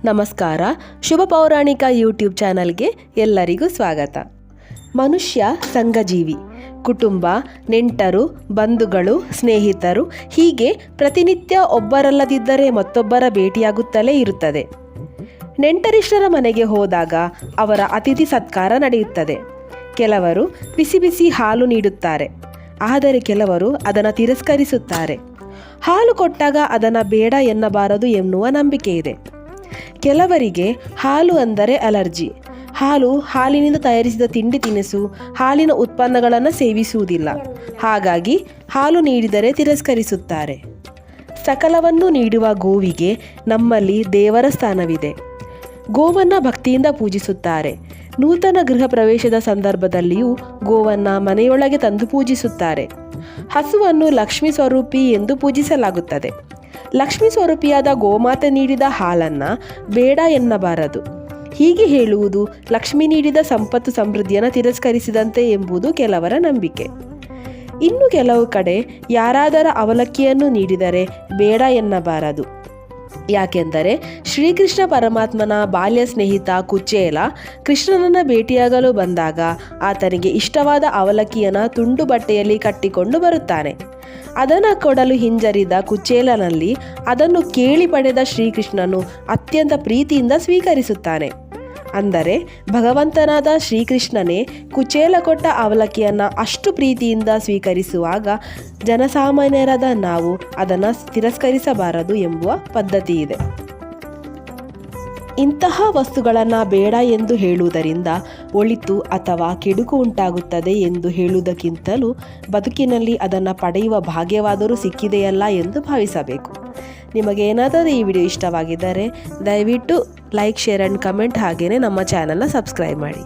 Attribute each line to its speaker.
Speaker 1: ನಮಸ್ಕಾರ. ಶುಭ ಪೌರಾಣಿಕ ಯೂಟ್ಯೂಬ್ ಚಾನಲ್ಗೆ ಎಲ್ಲರಿಗೂ ಸ್ವಾಗತ. ಮನುಷ್ಯ ಸಂಘಜೀವಿ. ಕುಟುಂಬ, ನೆಂಟರು, ಬಂಧುಗಳು, ಸ್ನೇಹಿತರು ಹೀಗೆ ಪ್ರತಿನಿತ್ಯ ಒಬ್ಬರಲ್ಲದಿದ್ದರೆ ಮತ್ತೊಬ್ಬರ ಭೇಟಿಯಾಗುತ್ತಲೇ ಇರುತ್ತದೆ. ನೆಂಟರಿಷ್ಟರ ಮನೆಗೆ ಹೋದಾಗ ಅವರ ಅತಿಥಿ ಸತ್ಕಾರ ನಡೆಯುತ್ತದೆ. ಕೆಲವರು ಬಿಸಿ ಬಿಸಿ ಹಾಲು ನೀಡುತ್ತಾರೆ, ಆದರೆ ಕೆಲವರು ಅದನ್ನು ತಿರಸ್ಕರಿಸುತ್ತಾರೆ. ಹಾಲು ಕೊಟ್ಟಾಗ ಅದನ್ನು ಬೇಡ ಎನ್ನಬಾರದು ಎನ್ನುವ ನಂಬಿಕೆ ಇದೆ. ಕೆಲವರಿಗೆ ಹಾಲು ಅಂದರೆ ಅಲರ್ಜಿ. ಹಾಲಿನಿಂದ ತಯಾರಿಸಿದ ತಿಂಡಿ ತಿನಿಸು, ಹಾಲಿನ ಉತ್ಪನ್ನಗಳನ್ನು ಸೇವಿಸುವುದಿಲ್ಲ. ಹಾಗಾಗಿ ಹಾಲು ನೀಡಿದರೆ ತಿರಸ್ಕರಿಸುತ್ತಾರೆ. ಸಕಲವನ್ನು ನೀಡುವ ಗೋವಿಗೆ ನಮ್ಮಲ್ಲಿ ದೇವರ ಸ್ಥಾನವಿದೆ. ಗೋವನ್ನು ಭಕ್ತಿಯಿಂದ ಪೂಜಿಸುತ್ತಾರೆ. ನೂತನ ಗೃಹ ಪ್ರವೇಶದ ಸಂದರ್ಭದಲ್ಲಿಯೂ ಗೋವನ್ನು ಮನೆಯೊಳಗೆ ತಂದು ಪೂಜಿಸುತ್ತಾರೆ. ಹಸುವನ್ನು ಲಕ್ಷ್ಮೀ ಸ್ವರೂಪಿ ಎಂದು ಪೂಜಿಸಲಾಗುತ್ತದೆ. ಲಕ್ಷ್ಮೀ ಸ್ವರೂಪಿಯಾದ ಗೋಮಾತೆ ನೀಡಿದ ಹಾಲನ್ನು ಬೇಡ ಎನ್ನಬಾರದು. ಹೀಗೆ ಹೇಳುವುದು ಲಕ್ಷ್ಮಿ ನೀಡಿದ ಸಂಪತ್ತು ಸಮೃದ್ಧಿಯನ್ನು ತಿರಸ್ಕರಿಸಿದಂತೆ ಎಂಬುದು ಕೆಲವರ ನಂಬಿಕೆ. ಇನ್ನು ಕೆಲವು ಕಡೆ ಯಾರಾದರ ಅವಲಕ್ಕಿಯನ್ನು ನೀಡಿದರೆ ಬೇಡ ಎನ್ನಬಾರದು. ಯಾಕೆಂದರೆ ಶ್ರೀಕೃಷ್ಣ ಪರಮಾತ್ಮನ ಬಾಲ್ಯ ಸ್ನೇಹಿತ ಕುಚೇಲ ಕೃಷ್ಣನನ್ನು ಭೇಟಿಯಾಗಲು ಬಂದಾಗ ಆತನಿಗೆ ಇಷ್ಟವಾದ ಅವಲಕ್ಕಿಯನ್ನು ತುಂಡು ಬಟ್ಟೆಯಲ್ಲಿ ಕಟ್ಟಿಕೊಂಡು ಬರುತ್ತಾನೆ. ಅದನ್ನು ಕೊಡಲು ಹಿಂಜರಿದ ಕುಚೇಲನಲ್ಲಿ ಅದನ್ನು ಕೇಳಿ ಪಡೆದ ಶ್ರೀಕೃಷ್ಣನು ಅತ್ಯಂತ ಪ್ರೀತಿಯಿಂದ ಸ್ವೀಕರಿಸುತ್ತಾನೆ. ಅಂದರೆ ಭಗವಂತನಾದ ಶ್ರೀಕೃಷ್ಣನೇ ಕುಚೇಲ ಕೊಟ್ಟ ಅವಲಕ್ಕಿಯನ್ನು ಅಷ್ಟು ಪ್ರೀತಿಯಿಂದ ಸ್ವೀಕರಿಸುವಾಗ ಜನಸಾಮಾನ್ಯರಾದ ನಾವು ಅದನ್ನು ತಿರಸ್ಕರಿಸಬಾರದು ಎಂಬುವ ಪದ್ಧತಿ ಇದೆ. ಇಂತಹ ವಸ್ತುಗಳನ್ನು ಬೇಡ ಎಂದು ಹೇಳುವುದರಿಂದ ಒಳಿತು ಅಥವಾ ಕೆಡುಕು ಉಂಟಾಗುತ್ತದೆ ಎಂದು ಹೇಳುವುದಕ್ಕಿಂತಲೂ ಬದುಕಿನಲ್ಲಿ ಅದನ್ನು ಪಡೆಯುವ ಭಾಗ್ಯವಾದರೂ ಸಿಕ್ಕಿದೆಯಲ್ಲ ಎಂದು ಭಾವಿಸಬೇಕು. ನಿಮಗೇನಾದರೂ ಈ ವಿಡಿಯೋ ಇಷ್ಟವಾಗಿದ್ದರೆ ದಯವಿಟ್ಟು ಲೈಕ್, ಶೇರ್ ಆ್ಯಂಡ್ ಕಮೆಂಟ್, ಹಾಗೆಯೇ ನಮ್ಮ ಚಾನಲ್ನ ಸಬ್ಸ್ಕ್ರೈಬ್ ಮಾಡಿ.